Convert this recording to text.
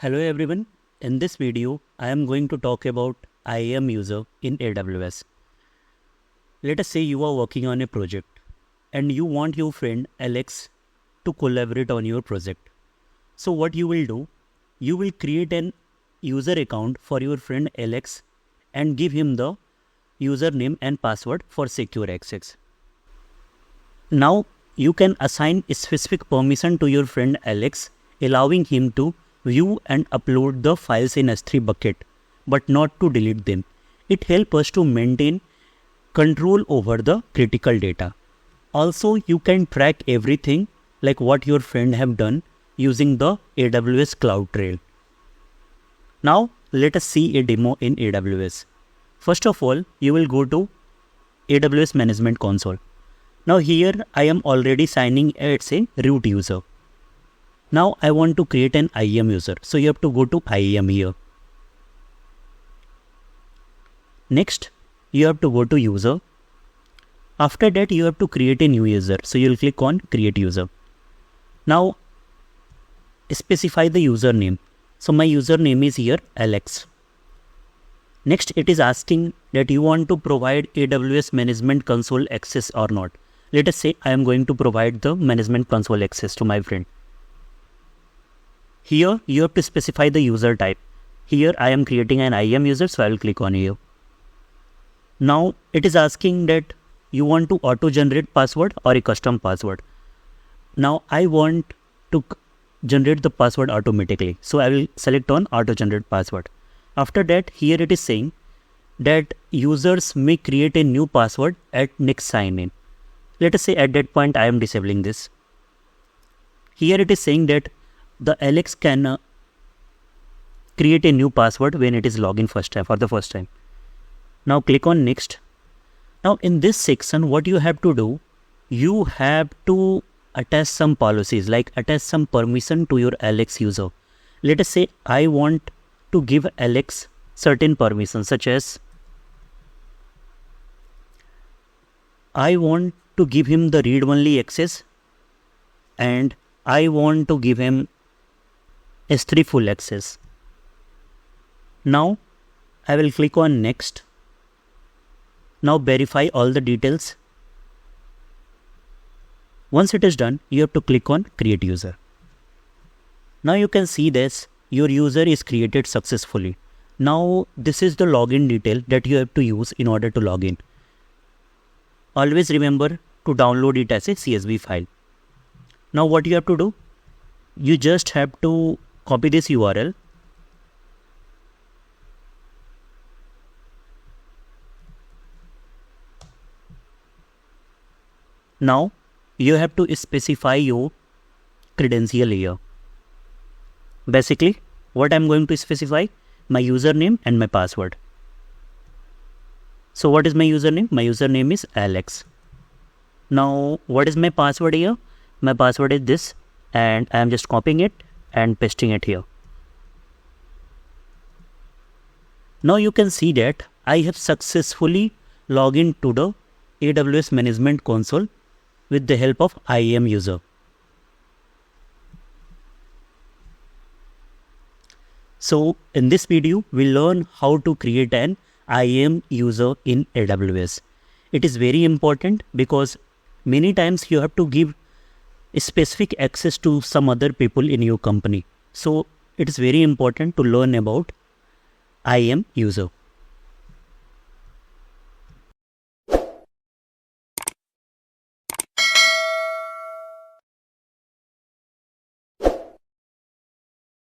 Hello everyone, in this video I am going to talk about IAM user in AWS. Let us say you are working on a project and you want your friend Alex to collaborate on your project. So what you will do, you will create an user account for your friend Alex and give him the username and password for secure access. Now you can assign a specific permission to your friend Alex, allowing him to view and upload the files in S3 bucket, but not to delete them. It helps us to maintain control over the critical data. Also, you can track everything like what your friend have done using the AWS CloudTrail. Now, let us see a demo in AWS. First of all, you will go to AWS Management Console. Now here I am already signing as a root user. Now I want to create an IAM user. So you have to go to IAM here. Next, you have to go to user. After that, you have to create a new user. So you'll click on create user. Now specify the username. So my username is here Alex. Next, it is asking that you want to provide AWS Management Console access or not. Let us say I am going to provide the Management Console access to my friend. Here you have to specify the user type. Here I am creating an IAM user, so I will click on here. Now it is asking that you want to auto-generate password or a custom password. Now I want to generate the password automatically, so I will select on auto-generate password. After that, here it is saying that users may create a new password at next sign-in. Let us say at that point I am disabling this. Here it is saying that the Alex can create a new password when it is login for the first time. Now click on next. Now in this section, what you have to do, you have to attach some policies, like attach some permission to your Alex user. Let us say I want to give Alex certain permissions, such as I want to give him the read-only access and I want to give him S3 full access. Now I will click on next. Now verify all the details. Once it is done, you have to click on create user. Now you can see this, your user is created successfully. Now this is the login detail that you have to use in order to log in. Always remember to download it as a CSV file. Now what you have to do, you just have to copy this URL. Now you have to specify your credential here. Basically, what I am going to specify, my username and my password. So what is my username? My username is Alex. Now what is my password here? My password is this, and I am just copying it and pasting it here. Now you can see that I have successfully logged into the AWS Management Console with the help of IAM user. So in this video, we'll learn how to create an IAM user in AWS. It is very important because many times you have to give specific access to some other people in your company. So it is very important to learn about IAM user.